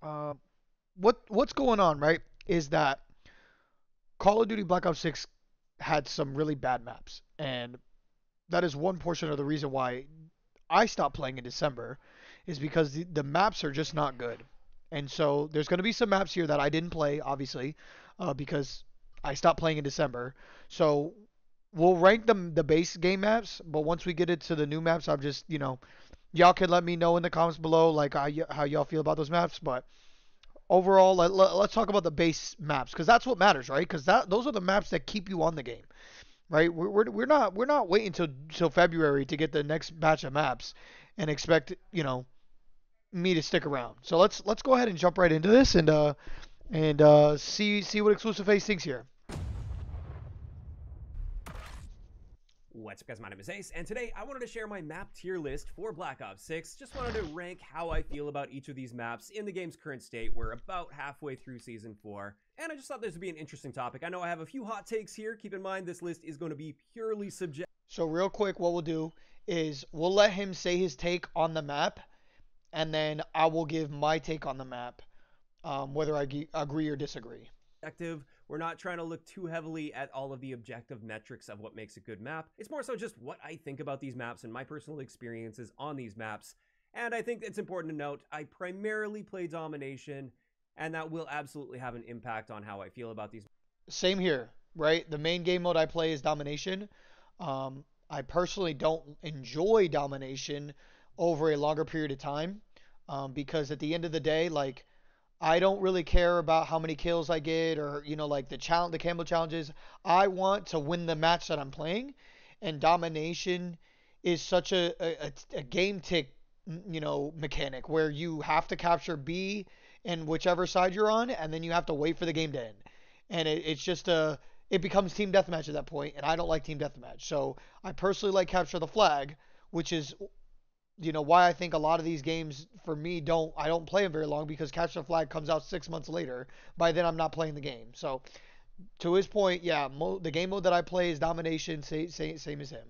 What's going on, right? Is that Call of Duty Black Ops 6 had some really bad maps, and that is one portion of the reason why I stopped playing in December, is because the maps are just not good. And so there's going to be some maps here that I didn't play, obviously, because I stopped playing in December. So we'll rank them the base game maps, but once we get into the new maps, I'm just y'all can let me know in the comments below like how y'all feel about those maps. But overall, let's talk about the base maps because that's what matters, right? Because those are the maps that keep you on the game, right? We're not waiting till February to get the next batch of maps and expect me to stick around. So let's go ahead and jump right into this and see what Exclusive Face thinks here. What's up guys, my name is Ace, and today I wanted to share my map tier list for Black Ops 6. Just wanted to rank how I feel about each of these maps in the game's current state. We're about halfway through Season 4, and I just thought this would be an interesting topic. I know I have a few hot takes here. Keep in mind this list is going to be purely subjective. So real quick, what we'll do is we'll let him say his take on the map, and then I will give my take on the map, whether I agree or disagree. We're not trying to look too heavily at all of the objective metrics of what makes a good map. It's more so just what I think about these maps and my personal experiences on these maps. And I think it's important to note, I primarily play Domination, and that will absolutely have an impact on how I feel about these. Same here, right? The main game mode I play is Domination. I personally don't enjoy Domination over a longer period of time, because at the end of the day, like I don't really care about how many kills I get or like the camo challenges. I want to win the match that I'm playing, and domination is such a game tick mechanic where you have to capture B and whichever side you're on, and then you have to wait for the game to end. And it's just it becomes team deathmatch at that point, and I don't like team deathmatch. So I personally like capture the flag, which is why I think a lot of these games for me don't play them very long because Capture the Flag comes out 6 months later. By then I'm not playing the game. So to his point, yeah, the game mode that I play is Domination, same as him.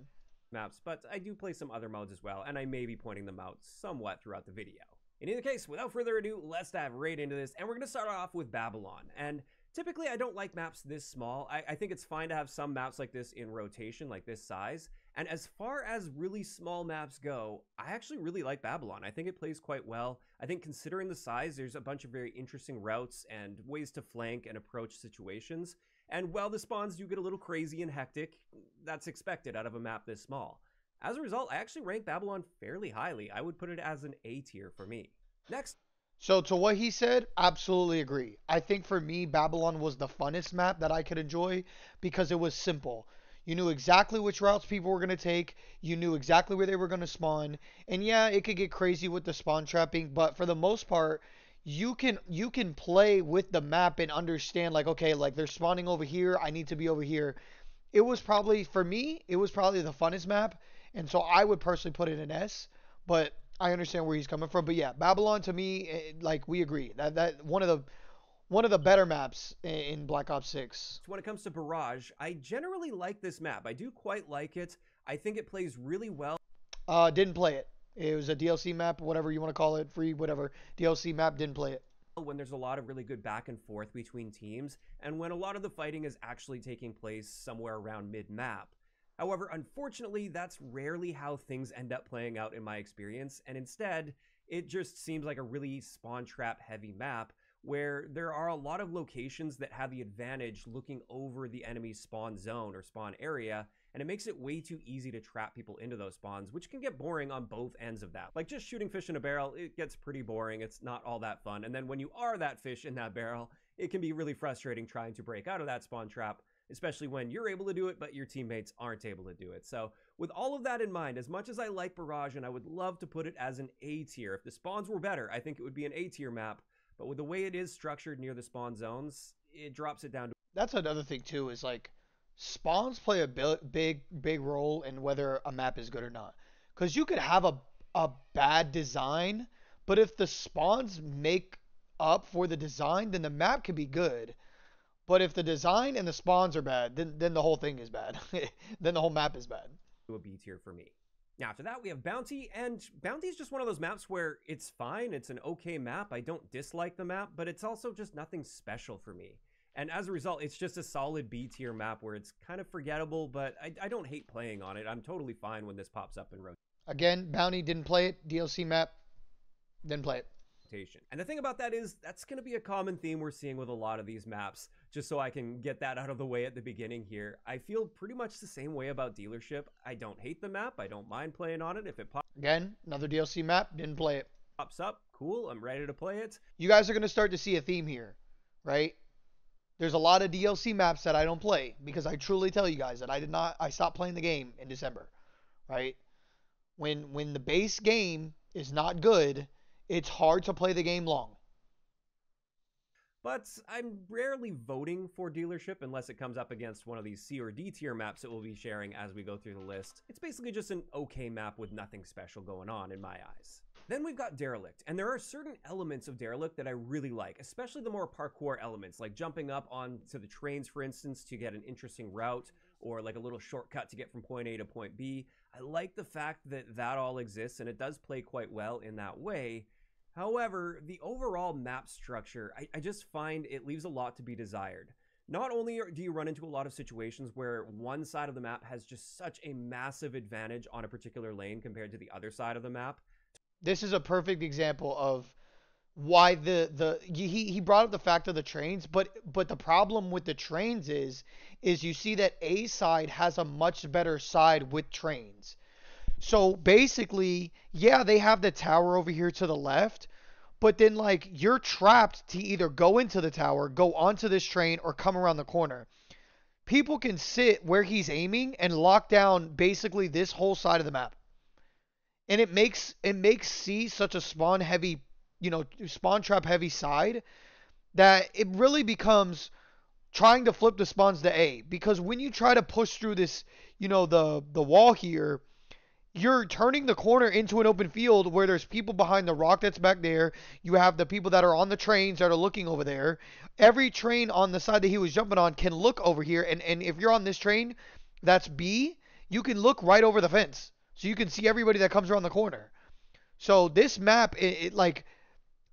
Maps, but I do play some other modes as well, and I may be pointing them out somewhat throughout the video. In either case, without further ado, let's dive right into this, and we're going to start off with Babylon. And typically, I don't like maps this small. I think it's fine to have some maps like this in rotation, like this size. And as far as really small maps go, I actually really like Babylon. I think it plays quite well. I think considering the size, there's a bunch of very interesting routes and ways to flank and approach situations. And while the spawns do get a little crazy and hectic, that's expected out of a map this small. As a result, I actually rank Babylon fairly highly. I would put it as an A tier for me. Next. So to what he said, absolutely agree. I think for me, Babylon was the funnest map that I could enjoy because it was simple. You knew exactly which routes people were going to take. You knew exactly where they were going to spawn. And yeah, it could get crazy with the spawn trapping, but for the most part, you can play with the map and understand like okay, like they're spawning over here, I need to be over here. It was probably for me, it was probably the funnest map, and so I would personally put it in S, but I understand where he's coming from. But yeah, Babylon to me, like we agree that one of the better maps in Black Ops 6. When it comes to Barrage, I generally like this map. I do quite like it. I think it plays really well. Didn't play it. It was a DLC map, whatever you want to call it, free, whatever. DLC map, didn't play it. When there's a lot of really good back and forth between teams, and when a lot of the fighting is actually taking place somewhere around mid-map. However, unfortunately, that's rarely how things end up playing out in my experience, and instead, it just seems like a really spawn trap heavy map where there are a lot of locations that have the advantage looking over the enemy's spawn zone or spawn area, and it makes it way too easy to trap people into those spawns, which can get boring on both ends of that. Like just shooting fish in a barrel, it gets pretty boring, it's not all that fun, and then when you are that fish in that barrel, it can be really frustrating trying to break out of that spawn trap, especially when you're able to do it, but your teammates aren't able to do it. So with all of that in mind, as much as I like Barrage and I would love to put it as an A tier, if the spawns were better, I think it would be an A tier map, but with the way it is structured near the spawn zones, it drops it down to. That's another thing too. Is like spawns play a big role in whether a map is good or not. Because you could have a bad design, but if the spawns make up for the design, then the map could be good. But if the design and the spawns are bad, then the whole thing is bad. Then the whole map is bad. A B tier for me. Now, after that, we have Bounty, and Bounty is just one of those maps where it's fine. It's an okay map. I don't dislike the map, but it's also just nothing special for me. And as a result, it's just a solid B tier map where it's kind of forgettable, but I don't hate playing on it. I'm totally fine when this pops up in Again, Bounty didn't play it. DLC map, didn't play it. rotation. And the thing about that is that's going to be a common theme we're seeing with a lot of these maps. Just so I can get that out of the way at the beginning here, I feel pretty much the same way about Dealership. I don't hate the map. I don't mind playing on it. If it Again, another DLC map, didn't play it. pops up, cool. I'm ready to play it. You guys are going to start to see a theme here, right? There's a lot of DLC maps that I don't play because I truly tell you guys that I stopped playing the game in December, right? When the base game is not good, it's hard to play the game long. But I'm rarely voting for Dealership unless it comes up against one of these C or D tier maps that we'll be sharing as we go through the list. It's basically just an okay map with nothing special going on in my eyes. Then we've got Derelict, and there are certain elements of Derelict that I really like, especially the more parkour elements, like jumping up onto the trains, for instance, to get an interesting route, or like a little shortcut to get from point A to point B. I like the fact that that all exists, and it does play quite well in that way. However, the overall map structure, I just find it leaves a lot to be desired. Not only do you run into a lot of situations where one side of the map has just such a massive advantage on a particular lane compared to the other side of the map. This is a perfect example of why he brought up the fact of the trains, but the problem with the trains is you see that A side has a much better side with trains. So basically, yeah, they have the tower over here to the left, but then like you're trapped to either go into the tower, go onto this train, or come around the corner. People can sit where he's aiming and lock down basically this whole side of the map. And it makes C such a spawn heavy, spawn trap heavy side that it really becomes trying to flip the spawns to A, because when you try to push through this, the wall here, you're turning the corner into an open field where there's people behind the rock that's back there. You have the people that are on the trains that are looking over there. Every train on the side that he was jumping on can look over here. And if you're on this train, that's B, you can look right over the fence. So you can see everybody that comes around the corner. So this map, it like,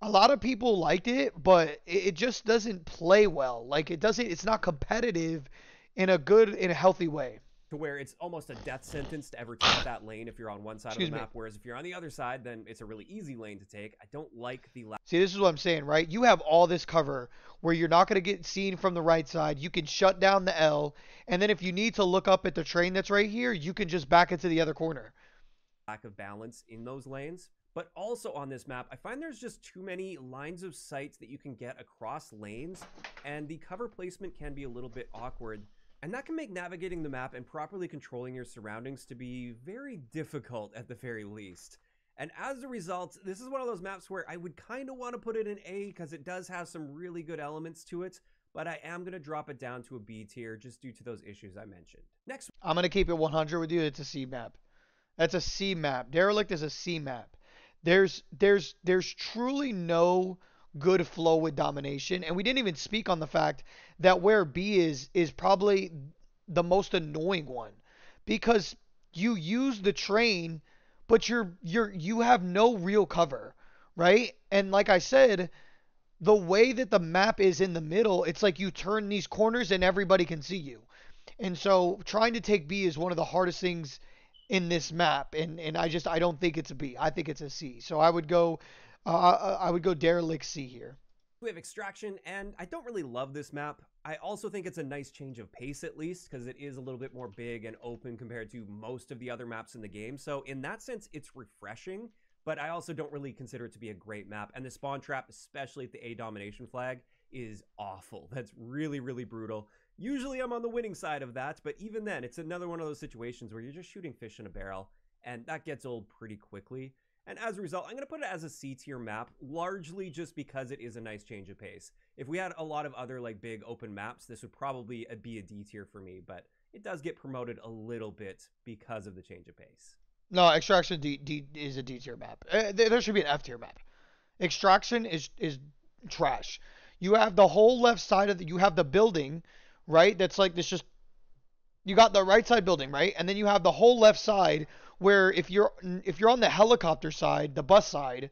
a lot of people liked it, but it just doesn't play well. Like it's not competitive in a healthy way. To where it's almost a death sentence to ever take that lane if you're on one side of the map, whereas if you're on the other side, then it's a really easy lane to take. I don't like the... See, this is what I'm saying, right? You have all this cover where you're not going to get seen from the right side. You can shut down the L, and then if you need to look up at the train that's right here, you can just back into the other corner. Lack of balance in those lanes. But also on this map, I find there's just too many lines of sight that you can get across lanes, and the cover placement can be a little bit awkward. And that can make navigating the map and properly controlling your surroundings to be very difficult at the very least. And as a result, this is one of those maps where I would kind of want to put it in A because it does have some really good elements to it, but I am going to drop it down to a B tier just due to those issues I mentioned. Next, I'm going to keep it 100 with you. It's a C map. That's a C map. Derelict is a C map. There's truly no good flow with domination, and we didn't even speak on the fact that where B is probably the most annoying one, because you use the train but you have no real cover, right? And like I said, the way that the map is in the middle, it's like you turn these corners and everybody can see you. And so trying to take B is one of the hardest things in this map, and I don't think it's a B. I think it's a C. So I would go Derelict C here. We have Extraction, and I don't really love this map. I also think it's a nice change of pace, at least, because it is a little bit more big and open compared to most of the other maps in the game. So in that sense, it's refreshing, but I also don't really consider it to be a great map. And the spawn trap, especially at the A domination flag, is awful. That's really, really brutal. Usually I'm on the winning side of that, but even then, it's another one of those situations where you're just shooting fish in a barrel, and that gets old pretty quickly. And as a result, I'm going to put it as a C tier map, largely just because it is a nice change of pace. If we had a lot of other like big open maps, this would probably be a D tier for me, but it does get promoted a little bit because of the change of pace. No, Extraction D is a D tier map. There should be an F tier map. Extraction is trash. You have the whole left side of you have the building, right? That's like this just, you got the right side building, right? And then you have the whole left side Where if you're on the helicopter side, the bus side,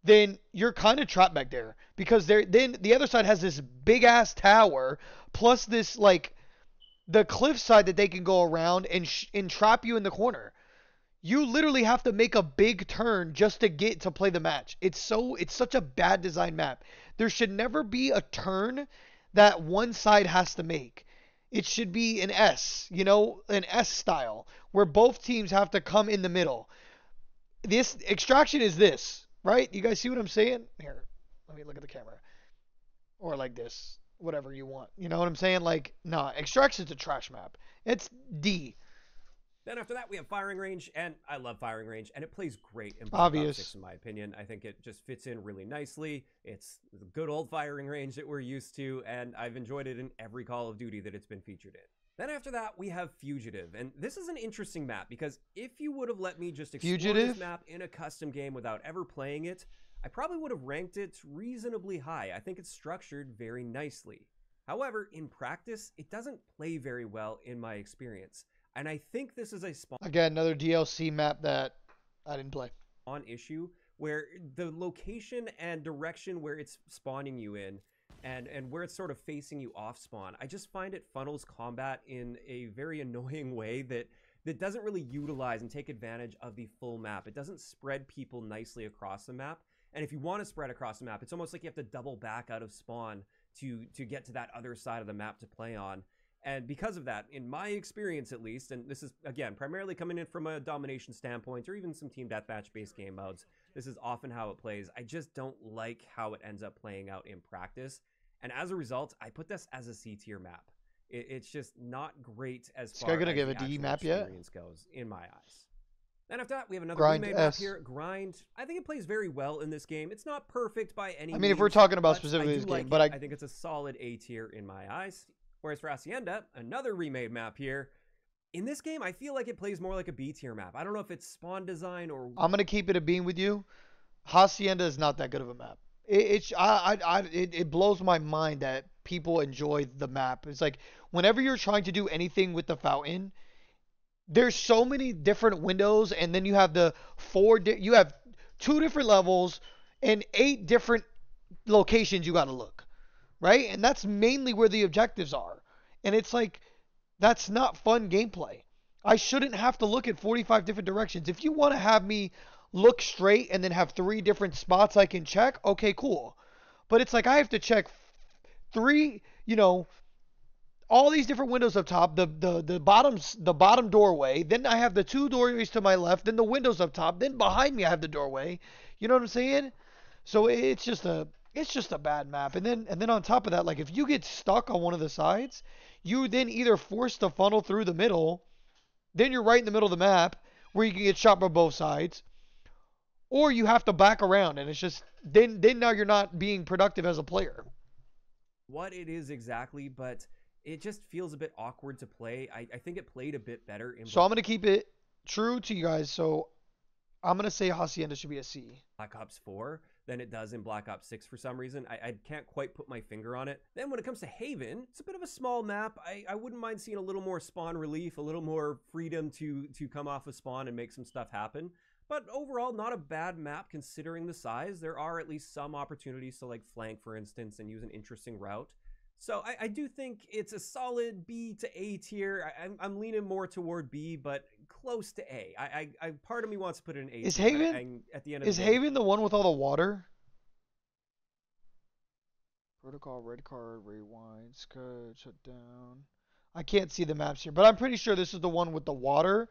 then you're kind of trapped back there because then the other side has this big ass tower plus this like the cliff side that they can go around and trap you in the corner. You literally have to make a big turn just to get to play the match. It's such a bad design map. There should never be a turn that one side has to make. It should be an S, an S style where both teams have to come in the middle. This extraction is this, right? You guys see what I'm saying? Here, let me look at the camera. Or like this, whatever you want. You know what I'm saying? Like, nah, extraction's a trash map. It's D. Then after that, we have Firing Range, and I love Firing Range, and it plays great in Black Obvious. Ops 6, in my opinion. I think it just fits in really nicely. It's the good old Firing Range that we're used to, and I've enjoyed it in every Call of Duty that it's been featured in. Then after that, we have Fugitive, and this is an interesting map, because if you would have let me just explore this map in a custom game without ever playing it, I probably would have ranked it reasonably high. I think it's structured very nicely. However, in practice, it doesn't play very well in my experience. And I think this is a again, another DLC map that I didn't play. On issue where the location and direction where it's spawning you in and where it's sort of facing you off spawn, I just find it funnels combat in a very annoying way that doesn't really utilize and take advantage of the full map. It doesn't spread people nicely across the map. And if you want to spread across the map, it's almost like you have to double back out of spawn to get to that other side of the map to play on. And because of that, in my experience at least, and this is, again, primarily coming in from a domination standpoint or even some team deathmatch-based game modes, this is often how it plays. I just don't like how it ends up playing out in practice. And as a result, I put this as a C-tier map. It's just not great as far as gonna give the a D actual map yet? experience goes, in my eyes. Then after that, we have another Grind remade map S. here, Grind. I think it plays very well in this game. It's not perfect by any means. I mean, if we're talking about but specifically I do this like game, but I think it's a solid A tier in my eyes. Whereas for Hacienda, another remade map here, in this game, I feel like it plays more like a B tier map. I don't know if it's spawn design or... I'm gonna keep it a beam with you. Hacienda is not that good of a map. It blows my mind that people enjoy the map. It's like whenever you're trying to do anything with the fountain, there's so many different windows, and then you have you have 2 different levels and 8 different locations you got to look, right? And that's mainly where the objectives are. And it's like that's not fun gameplay. I shouldn't have to look at 45 different directions. If you want to have me look straight and then have 3 different spots I can check, okay, cool. But it's like I have to check 3, all these different windows up top, the bottom doorway, then I have the 2 doorways to my left, then the windows up top, then behind me I have the doorway. You know what I'm saying? So it's just a bad map. And then on top of that, like if you get stuck on one of the sides, you then either force to funnel through the middle, then you're right in the middle of the map where you can get shot by both sides, or you have to back around, and it's just then now you're not being productive as a player. What it is exactly, but it just feels a bit awkward to play. I think it played a bit better in So I'm going to keep it true to you guys. So I'm going to say Hacienda should be a C. Black Ops 4 than it does in Black Ops 6 for some reason. I can't quite put my finger on it. Then when it comes to Haven, it's a bit of a small map. I wouldn't mind seeing a little more spawn relief, a little more freedom to come off of spawn and make some stuff happen. But overall, not a bad map considering the size. There are at least some opportunities to like flank, for instance, and use an interesting route. So I do think it's a solid B to A tier. I'm leaning more toward B, but close to A. Part of me wants to put it in A. Is tier, Haven at the end of is the day, Haven the one with all the water? Protocol, red card, rewind, shut down. I can't see the maps here, but I'm pretty sure this is the one with the water.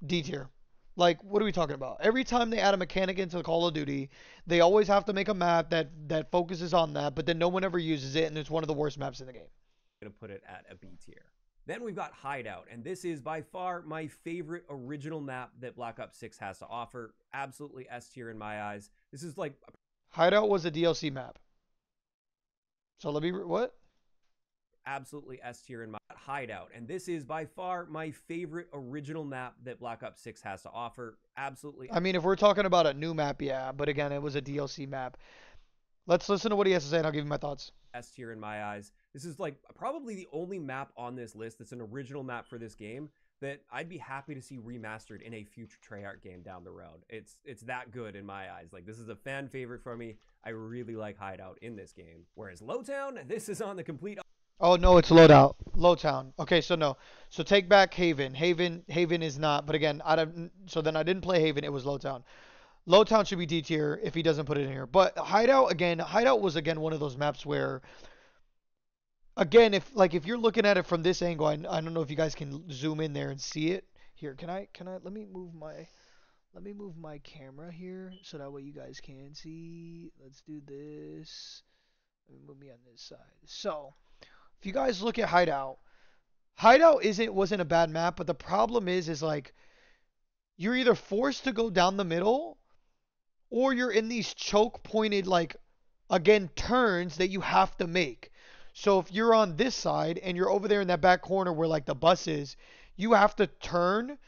D tier. Like, what are we talking about? Every time they add a mechanic into Call of Duty, they always have to make a map that focuses on that, but then no one ever uses it, and it's one of the worst maps in the game. I'm going to put it at a B tier. Then we've got Hideout, and this is by far my favorite original map that Black Ops 6 has to offer. Absolutely S tier in my eyes. This is like... Hideout was a DLC map. So let me... What? Absolutely S tier in my Hideout, and this is by far my favorite original map that Black Ops 6 has to offer. Absolutely. I mean, if we're talking about a new map, yeah, but again, it was a DLC map. Let's listen to what he has to say, and I'll give you my thoughts. S tier in my eyes. This is like probably the only map on this list that's an original map for this game that I'd be happy to see remastered in a future Treyarch game down the road. It's that good in my eyes. Like, this is a fan favorite for me. I really like Hideout in this game. Whereas Lowtown, this is on the complete. Oh no, it's Loadout. Lowtown. Okay, so no. So take back Haven. Haven is not. But again, I don't. So then I didn't play Haven. It was Lowtown. Lowtown should be D tier if he doesn't put it in here. But Hideout again. Hideout was again one of those maps where, again, if you're looking at it from this angle, I don't know if you guys can zoom in there and see it. Here, can I let me move my camera here so that way you guys can see. Let's do this. Let me move me on this side. So, if you guys look at Hideout, Hideout wasn't a bad map, but the problem is like you're either forced to go down the middle or you're in these choke pointed like again turns that you have to make. So if you're on this side and you're over there in that back corner where like the bus is, you have to turn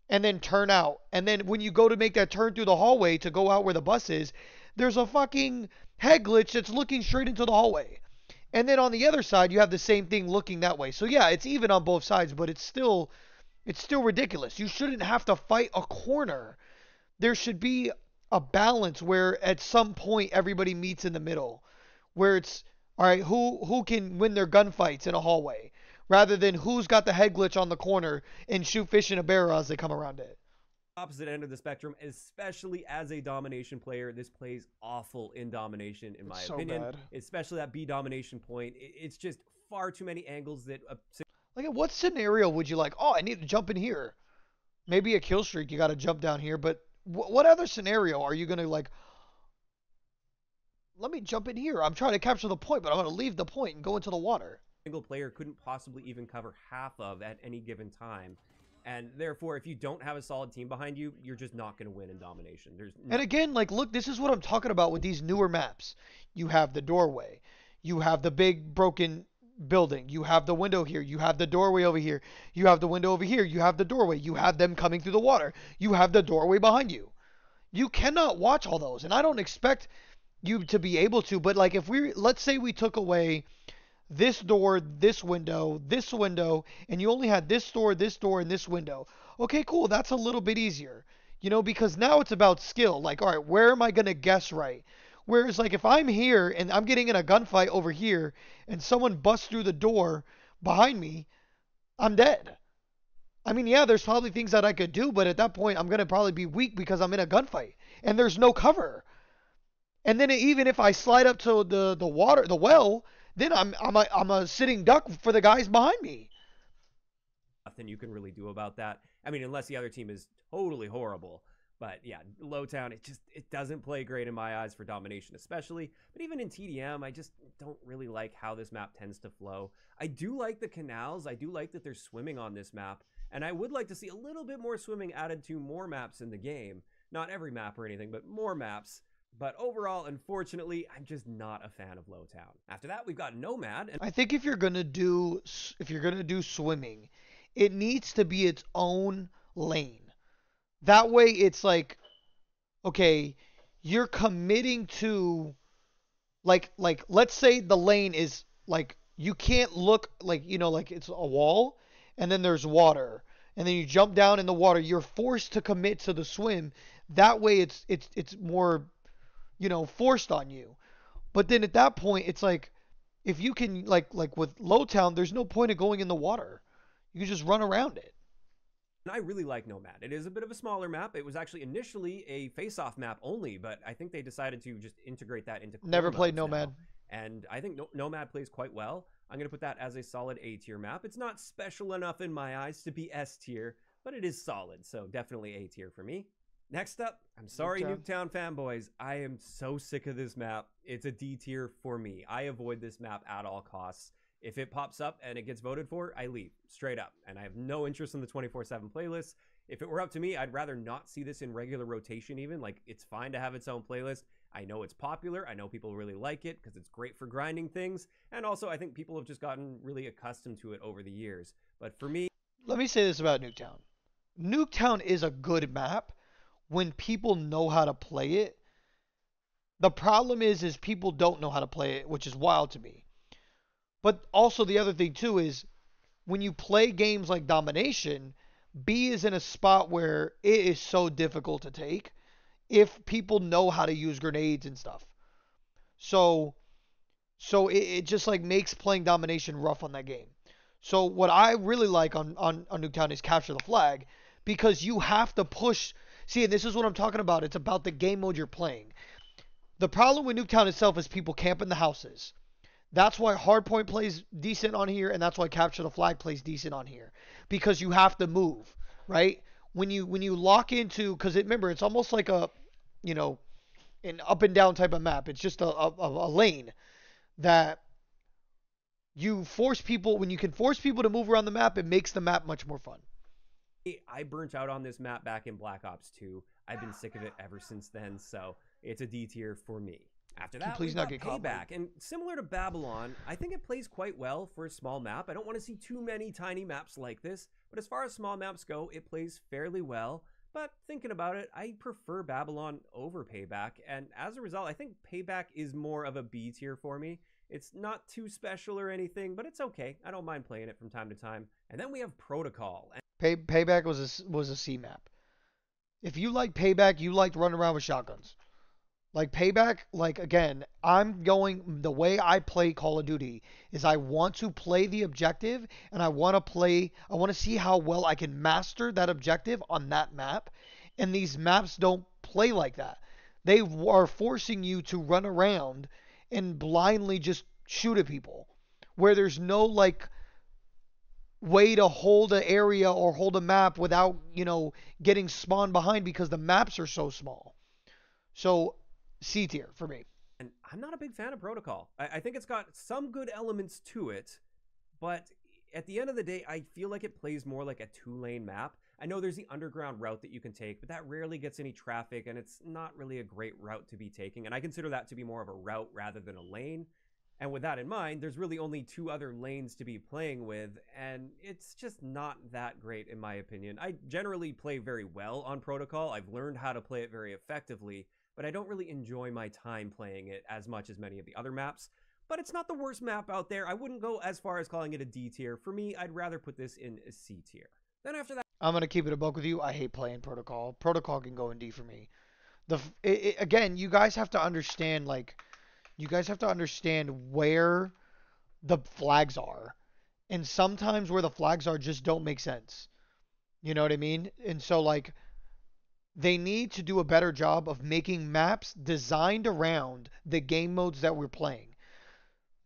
and then turn out. And then when you go to make that turn through the hallway to go out where the bus is, there's a fucking head glitch that's looking straight into the hallway. And then on the other side, you have the same thing looking that way. So yeah, it's even on both sides, but it's still ridiculous. You shouldn't have to fight a corner. There should be a balance where at some point everybody meets in the middle, where it's all right, who can win their gunfights in a hallway, rather than who's got the head glitch on the corner and shoot fish in a barrel as they come around it. Opposite end of the spectrum, especially as a domination player. This plays awful in domination, in my It's so opinion. bad. Especially that B domination point. It's just far too many angles that Like, at what scenario would you like? Oh, I need to jump in here. Maybe a kill streak, you got to jump down here. But what other scenario are you gonna like? Let me jump in here. I'm trying to capture the point, but I'm gonna leave the point and go into the water. single player couldn't possibly even cover half of at any given time. And therefore, if you don't have a solid team behind you, you're just not going to win in domination. And again, like, look, this is what I'm talking about with these newer maps. You have the doorway, you have the big broken building, you have the window here, you have the doorway over here, you have the window over here, you have the doorway, you have them coming through the water, you have the doorway behind you. You cannot watch all those, and I don't expect you to be able to. But like, if let's say we took away this door, this window, and you only had this door, and this window. Okay, cool. That's a little bit easier. Because now it's about skill. Like, all right, where am I going to guess right? Whereas, like, if I'm here and I'm getting in a gunfight over here and someone busts through the door behind me, I'm dead. I mean, yeah, there's probably things that I could do, but at that point, I'm going to probably be weak because I'm in a gunfight and there's no cover. And then even if I slide up to the water, the well, then I'm a sitting duck for the guys behind me. Nothing you can really do about that. I mean, unless the other team is totally horrible. But yeah, Lowtown, it doesn't play great in my eyes for domination, especially. But even in TDM, I just don't really like how this map tends to flow. I do like the canals. I do like that there's swimming on this map. And I would like to see a little bit more swimming added to more maps in the game. Not every map or anything, but more maps. But overall, unfortunately, I'm just not a fan of Lowtown. After that, we've got Nomad. And I think if you're gonna do swimming, it needs to be its own lane. That way, it's like, okay, you're committing to, like let's say the lane is like you can't look like like it's a wall, and then there's water, and then you jump down in the water. You're forced to commit to the swim. That way, it's more forced on you. But then at that point, it's like, if you can, like with Lowtown, there's no point of going in the water. You can just run around it. I really like Nomad. It is a bit of a smaller map. It was actually initially a face-off map only, but I think they decided to just integrate that into core Never played modes now. Nomad. And I think Nomad plays quite well. I'm going to put that as a solid A tier map. It's not special enough in my eyes to be S tier, but it is solid, so definitely A tier for me. Next up, I'm sorry, Nuketown fanboys. I am so sick of this map. It's a D tier for me. I avoid this map at all costs. If it pops up and it gets voted for, I leave, straight up. And I have no interest in the 24/7 playlist. If it were up to me, I'd rather not see this in regular rotation even. Like, it's fine to have its own playlist. I know it's popular. I know people really like it because it's great for grinding things. And also, I think people have just gotten really accustomed to it over the years. But for me... Let me say this about Nuketown. Nuketown is a good map when people know how to play it. The problem is people don't know how to play it, which is wild to me. But also the other thing too is when you play games like Domination, B is in a spot where it is so difficult to take if people know how to use grenades and stuff. So it just like makes playing domination rough on that game. So what I really like on Nuketown is capture the flag because you have to push. See, and this is what I'm talking about. It's about the game mode you're playing. The problem with Nuketown itself is people camp in the houses. That's why Hardpoint plays decent on here, and that's why Capture the Flag plays decent on here, because you have to move, right? When you lock into, because remember it's almost like a, you know, an up and down type of map. It's just a lane that you force people. When you can force people to move around the map, it makes the map much more fun. I burnt out on this map back in Black Ops 2. I've been sick of it ever since then, so it's a D tier for me. After that, Please we've not got get caught, Payback, and similar to Babylon, I think it plays quite well for a small map. I don't want to see too many tiny maps like this, but as far as small maps go, it plays fairly well. But thinking about it, I prefer Babylon over Payback, and as a result, I think Payback is more of a B tier for me. It's not too special or anything, but it's okay. I don't mind playing it from time to time. And then we have Protocol. Payback was a C map. If you like Payback, you liked running around with shotguns. Like Payback, like again, I'm going the way I play Call of Duty is I want to play the objective and I want to see how well I can master that objective on that map. And these maps don't play like that. They are forcing you to run around and blindly just shoot at people where there's no like way to hold an area or hold a map without, getting spawned behind because the maps are so small. So C tier for me. And I'm not a big fan of Protocol. I think it's got some good elements to it, but at the end of the day, I feel like it plays more like a two-lane map. I know there's the underground route that you can take, but that rarely gets any traffic, and it's not really a great route to be taking. And I consider that to be more of a route rather than a lane. And with that in mind, there's really only two other lanes to be playing with, and it's just not that great in my opinion. I generally play very well on Protocol. I've learned how to play it very effectively, but I don't really enjoy my time playing it as much as many of the other maps. But it's not the worst map out there. I wouldn't go as far as calling it a D tier. For me, I'd rather put this in a C tier. Then after that, I'm gonna keep it a buck with you. I hate playing Protocol. Protocol can go in D for me. Again, you guys have to understand where the flags are, and sometimes where the flags are just don't make sense. You know what I mean? And so like they need to do a better job of making maps designed around the game modes that we're playing.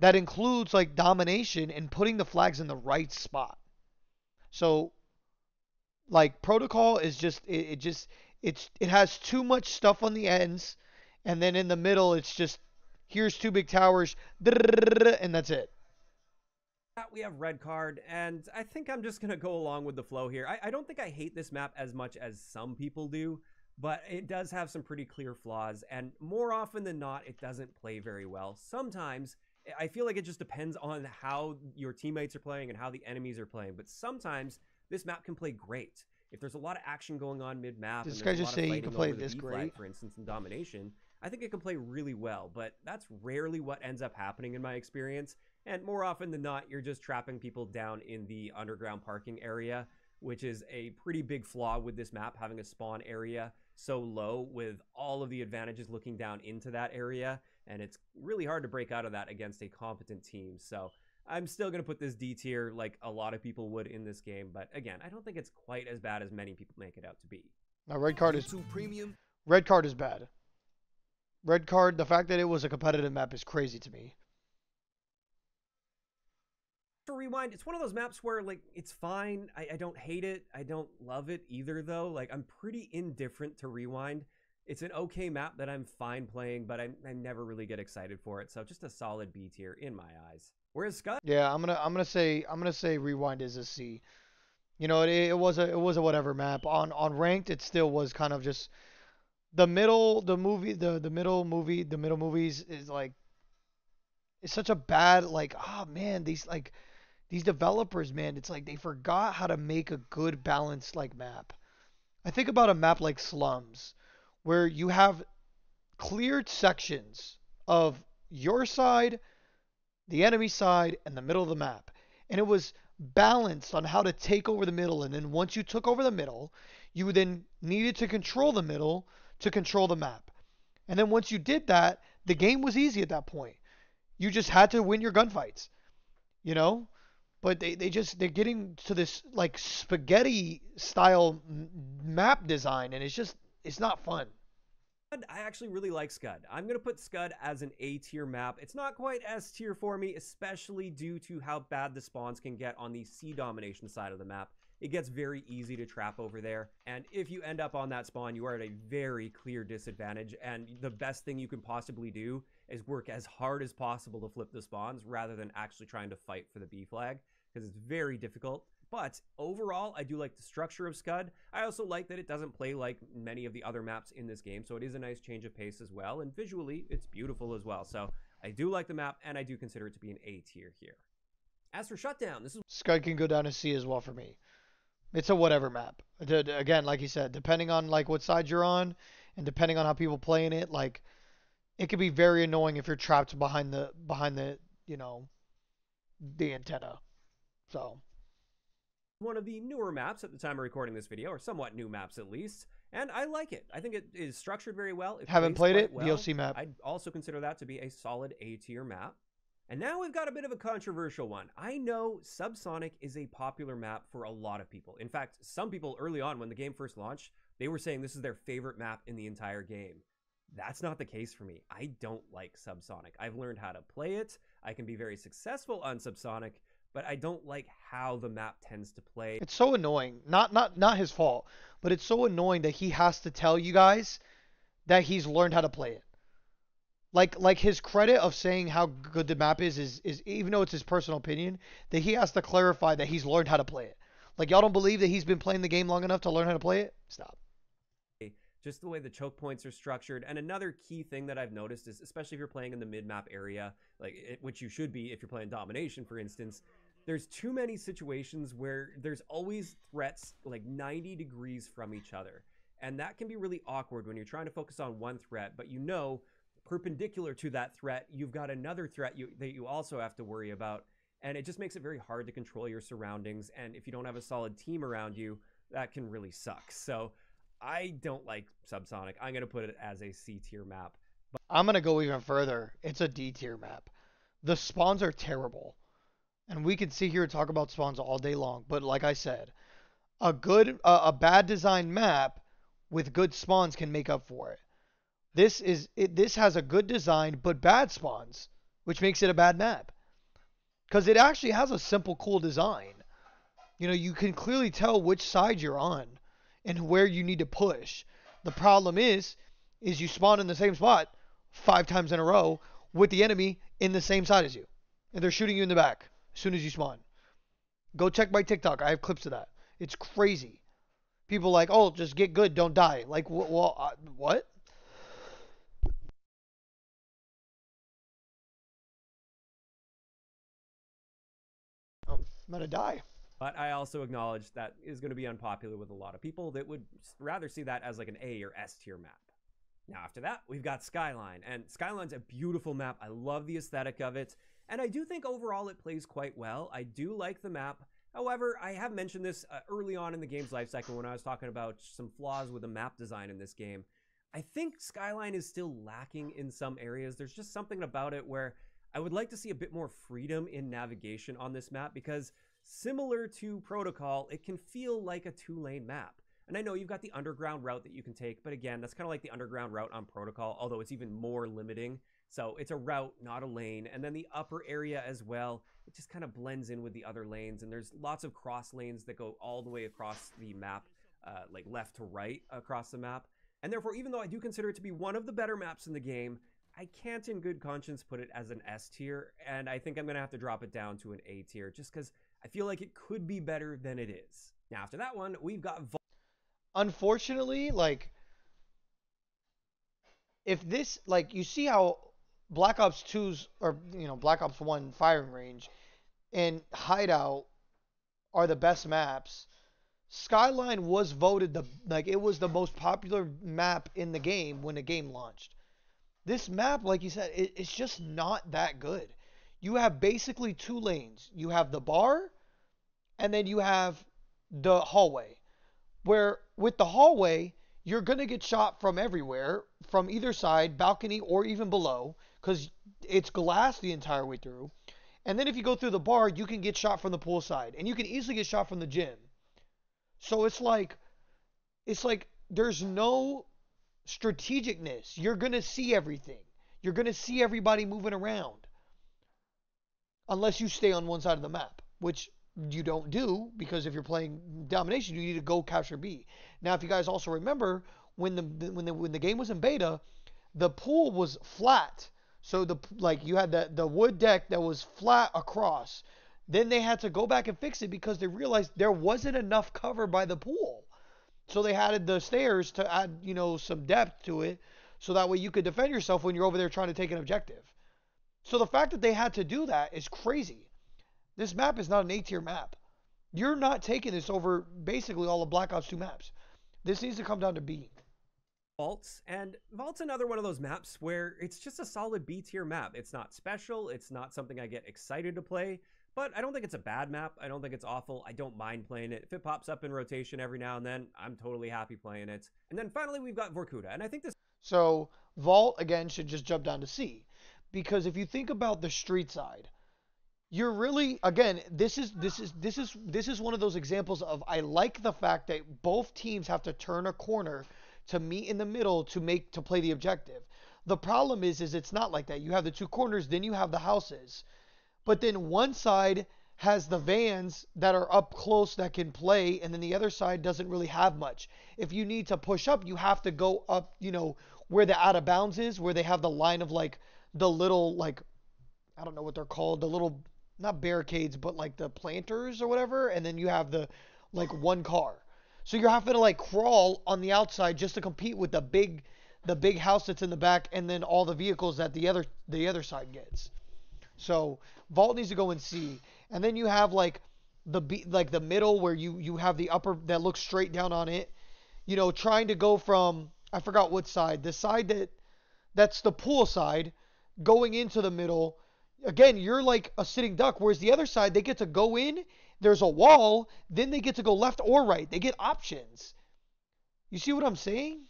That includes like domination and putting the flags in the right spot. So like Protocol is just it has too much stuff on the ends, and then in the middle it's just here's two big towers, and that's it. we have Red Card, and I think I'm just going to go along with the flow here. I don't think I hate this map as much as some people do, but it does have some pretty clear flaws, and more often than not, it doesn't play very well. Sometimes I feel like it just depends on how your teammates are playing and how the enemies are playing, but sometimes this map can play great. If there's a lot of action going on mid-map, This and guy there's a just lot of say you can fighting play over the this B great. flag, for instance, in Domination, I think it can play really well, but that's rarely what ends up happening in my experience. And more often than not, you're just trapping people down in the underground parking area, which is a pretty big flaw with this map, having a spawn area so low with all of the advantages looking down into that area. And it's really hard to break out of that against a competent team. So I'm still going to put this D tier like a lot of people would in this game. But again, I don't think it's quite as bad as many people make it out to be. Now red card is Premium. red card is bad. Red card, the fact that it was a competitive map is crazy to me. For Rewind, it's one of those maps where like it's fine. I don't hate it. I don't love it either though. Like I'm pretty indifferent to Rewind. It's an okay map that I'm fine playing, but I never really get excited for it. So just a solid B tier in my eyes. Whereas Scud, Yeah, I'm gonna say Rewind is a C. It was a whatever map. On ranked, it still was kind of just the middle. The middle movies is like it's such a bad like man these developers, man, it's like they forgot how to make a good balanced like map. I think about a map like Slums where you have cleared sections of your side, the enemy side, and the middle of the map. And it was balanced on how to take over the middle, and then once you took over the middle, you then needed to control the middle to control the map. And then once you did that, the game was easy at that point. You just had to win your gunfights, you know? But they're getting to this like spaghetti style map design, and it's not fun. I actually really like Scud. I'm going to put Scud as an A tier map. It's not quite S tier for me, especially due to how bad the spawns can get on the C domination side of the map. It gets very easy to trap over there, and if you end up on that spawn, you are at a very clear disadvantage, and the best thing you can possibly do is work as hard as possible to flip the spawns rather than actually trying to fight for the B flag, because it's very difficult. But overall, I do like the structure of Scud. I also like that it doesn't play like many of the other maps in this game, so it is a nice change of pace as well, and visually, it's beautiful as well. So I do like the map, and I do consider it to be an A tier here. As for Shutdown, this is... Scud can go down to C as well for me. It's a whatever map. Again, like you said, depending on like what side you're on, and depending on how people play in it, like it can be very annoying if you're trapped behind the the antenna. So one of the newer maps at the time of recording this video, or somewhat new maps at least, and I like it. I think it is structured very well. Haven't played it. Well. DLC map. I'd also consider that to be a solid A tier map. And now we've got a bit of a controversial one. I know Subsonic is a popular map for a lot of people. In fact, some people early on when the game first launched, they were saying this is their favorite map in the entire game. That's not the case for me. I don't like Subsonic. I've learned how to play it. I can be very successful on Subsonic, but I don't like how the map tends to play. It's so annoying. Not his fault, but it's so annoying that he has to tell you guys that he's learned how to play it. Like his credit of saying how good the map is even though it's his personal opinion, that he has to clarify that he's learned how to play it. Like y'all don't believe that he's been playing the game long enough to learn how to play it? Stop. Just the way the choke points are structured. And another key thing that I've noticed is, especially if you're playing in the mid-map area, which you should be if you're playing Domination, for instance, there's too many situations where there's always threats like 90 degrees from each other. And that can be really awkward when you're trying to focus on one threat, but you know, perpendicular to that threat, you've got another threat that you also have to worry about. And it just makes it very hard to control your surroundings. And if you don't have a solid team around you, that can really suck. So I don't like Subsonic. I'm going to put it as a C tier map. But I'm going to go even further. It's a D tier map. The spawns are terrible. And we can sit here and talk about spawns all day long. But like I said, a bad designed map with good spawns can make up for it. This has a good design but bad spawns, which makes it a bad map. Because it actually has a simple, cool design. You know, you can clearly tell which side you're on and where you need to push. The problem is you spawn in the same spot 5 times in a row with the enemy in the same side as you. And they're shooting you in the back as soon as you spawn. Go check my TikTok. I have clips of that. It's crazy. People like, oh, just get good, don't die. Like, well, what? I'm gonna die. But I also acknowledge that is going to be unpopular with a lot of people that would rather see that as like an A or S tier map. Now after that, we've got Skyline, and Skyline's a beautiful map. I love the aesthetic of it, and I do think overall it plays quite well. I do like the map. However, I have mentioned this early on in the game's life cycle when I was talking about some flaws with the map design in this game. I think Skyline is still lacking in some areas. There's just something about it where I would like to see a bit more freedom in navigation on this map, because similar to Protocol, it can feel like a 2-lane map. And I know you've got the underground route that you can take, but again, that's kind of like the underground route on Protocol, although it's even more limiting. So it's a route, not a lane. And then the upper area as well, it just kind of blends in with the other lanes. And there's lots of cross lanes that go all the way across the map, like left to right across the map. And therefore, even though I do consider it to be one of the better maps in the game, I can't in good conscience put it as an S tier. And I think I'm going to have to drop it down to an A tier just because I feel like it could be better than it is. Now, after that one, we've got... Unfortunately, like, if this, like, you see how Black Ops 2's, or, you know, Black Ops 1 Firing Range and Hideout are the best maps. Skyline was voted it was the most popular map in the game when the game launched. This map, like you said, it's just not that good. You have basically 2 lanes. You have the bar and then you have the hallway, where with the hallway, you're going to get shot from everywhere, from either side, balcony, or even below, because it's glass the entire way through. And then if you go through the bar, you can get shot from the pool side, and you can easily get shot from the gym. So it's like there's no strategicness. You're going to see everything. You're going to see everybody moving around unless you stay on one side of the map, which you don't do, because if you're playing domination, you need to go capture B. Now, if you guys also remember, when the game was in beta, the pool was flat. So you had the wood deck that was flat across. Then they had to go back and fix it because they realized there wasn't enough cover by the pool. So they added the stairs to add, some depth to it, so that way you could defend yourself when you're over there trying to take an objective. So the fact that they had to do that is crazy. This map is not an A tier map. You're not taking this over basically all of Black Ops 2 maps. This needs to come down to B. Vaults, and Vault's another one of those maps where it's just a solid B tier map. It's not special, it's not something I get excited to play, but I don't think it's a bad map. I don't think it's awful. I don't mind playing it. If it pops up in rotation every now and then, I'm totally happy playing it. And then finally we've got Vorkuta, and I think this. So Vault again should just jump down to C, because if you think about the street side, you're really, again, this is one of those examples of, I like the fact that both teams have to turn a corner to meet in the middle to play the objective. The problem is it's not like that. You have the two corners, then you have the houses, but then one side has the vans that are up close that can play, and then the other side doesn't really have much. If you need to push up, you have to go up, where the out of bounds is, where they have the line of the little, I don't know what they're called, the little, not barricades, but the planters or whatever, and then you have the one car. So you're having to crawl on the outside just to compete with the big house that's in the back, and then all the vehicles that the other side gets. So Vault needs to go in C, and then you have the middle where you have the upper that looks straight down on it. Trying to go from, I forgot what side, the side that's the pool side, going into the middle. Again, you're like a sitting duck, whereas the other side, they get to go in, there's a wall, then they get to go left or right. They get options. You see what I'm saying?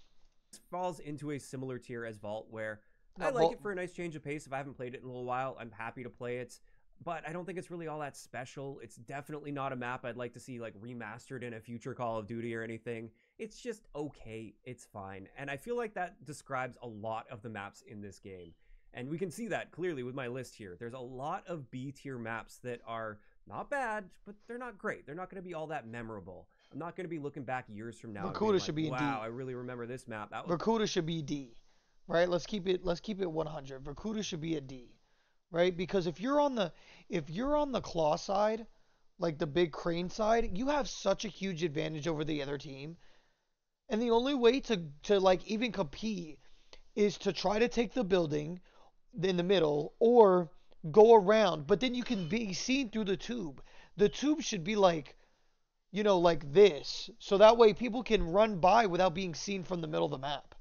This falls into a similar tier as Vault, where No, I like Vault- it for a nice change of pace. If I haven't played it in a little while, I'm happy to play it. But I don't think it's really all that special. It's definitely not a map I'd like to see remastered in a future Call of Duty or anything. It's just okay. It's fine. And I feel like that describes a lot of the maps in this game. And we can see that clearly with my list here. There's a lot of B tier maps that are not bad, but they're not great. They're not going to be all that memorable. I'm not going to be looking back years from now and being Vorkuta should be in D. wow, I really remember this map. That was Vorkuta should be D, right? Let's keep it 100. Vorkuta should be a D, right? Because if you're on the claw side, like the big crane side, you have such a huge advantage over the other team. And the only way to even compete is to try to take the building in the middle or go around, but then you can be seen through the tube. The tube should be like this, so that way people can run by without being seen from the middle of the map.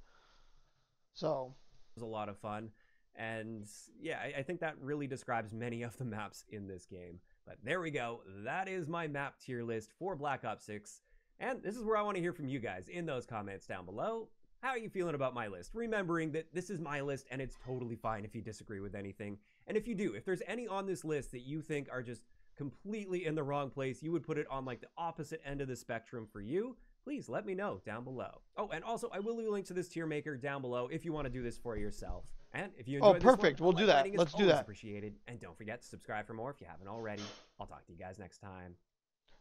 So was a lot of fun. And yeah, I think that really describes many of the maps in this game. But there we go. That is my map tier list for Black Ops 6. And this is where I want to hear from you guys in those comments down below. How are you feeling about my list? Remembering that this is my list and it's totally fine if you disagree with anything. And if you do, if there's any on this list that you think are just completely in the wrong place, you would put it on the opposite end of the spectrum for you, please let me know down below. Oh, and also I will leave a link to this tier maker down below if you want to do this for yourself. And if you enjoyed perfect. this one, We'll do that. liking is Let's do always that. appreciated. And don't forget to subscribe for more if you haven't already. I'll talk to you guys next time.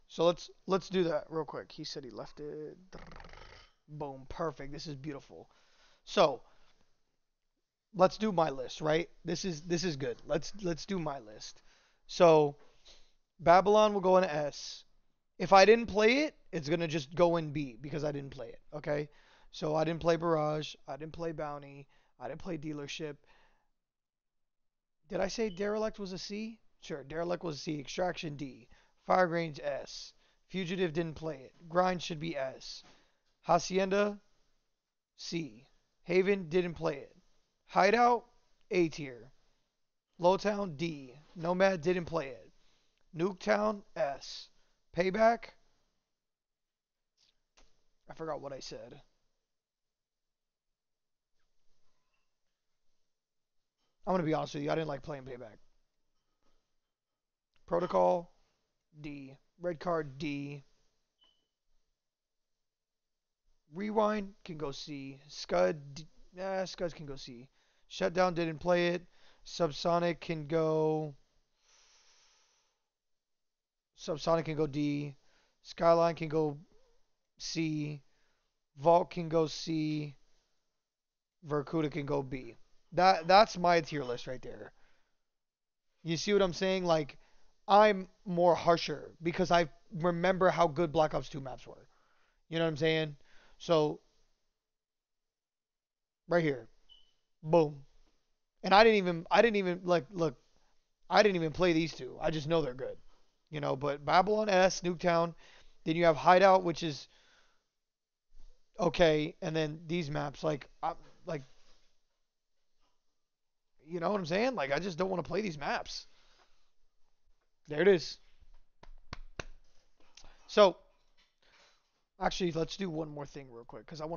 So let's do that real quick. He said he left it. Boom, perfect. This is beautiful. So let's do my list, right? This is good. Let's do my list. So Babylon will go in S. If I didn't play it, it's gonna just go in B because I didn't play it. Okay. So I didn't play Barrage. I didn't play Bounty. I didn't play Dealership. Did I say Derelict was a C? Sure, Derelict was a C. Extraction D. Fire Range S. Fugitive didn't play it. Grind should be S. Hacienda C. Haven didn't play it. Hideout A tier. Lowtown D. Nomad didn't play it. Nuketown S. Payback. I forgot what I said. I'm gonna be honest with you. I didn't like playing Payback. Protocol D. Red card D. Rewind can go C. Scud can go C. Shutdown didn't play it. Subsonic can go. Subsonic can go D. Skyline can go C. Vault can go C. Vercuda can go B. That's my tier list right there. You see what I'm saying? Like, I'm more harsher because I remember how good Black Ops 2 maps were. You know what I'm saying? So right here, boom. And I didn't even like look. I didn't even play these two. I just know they're good. You know, but Babylon S, Nuketown. Then you have Hideout, which is okay, and then these maps, like, you know what I'm saying? Like, I just don't want to play these maps. There it is. So, actually, let's do one more thing real quick because I want to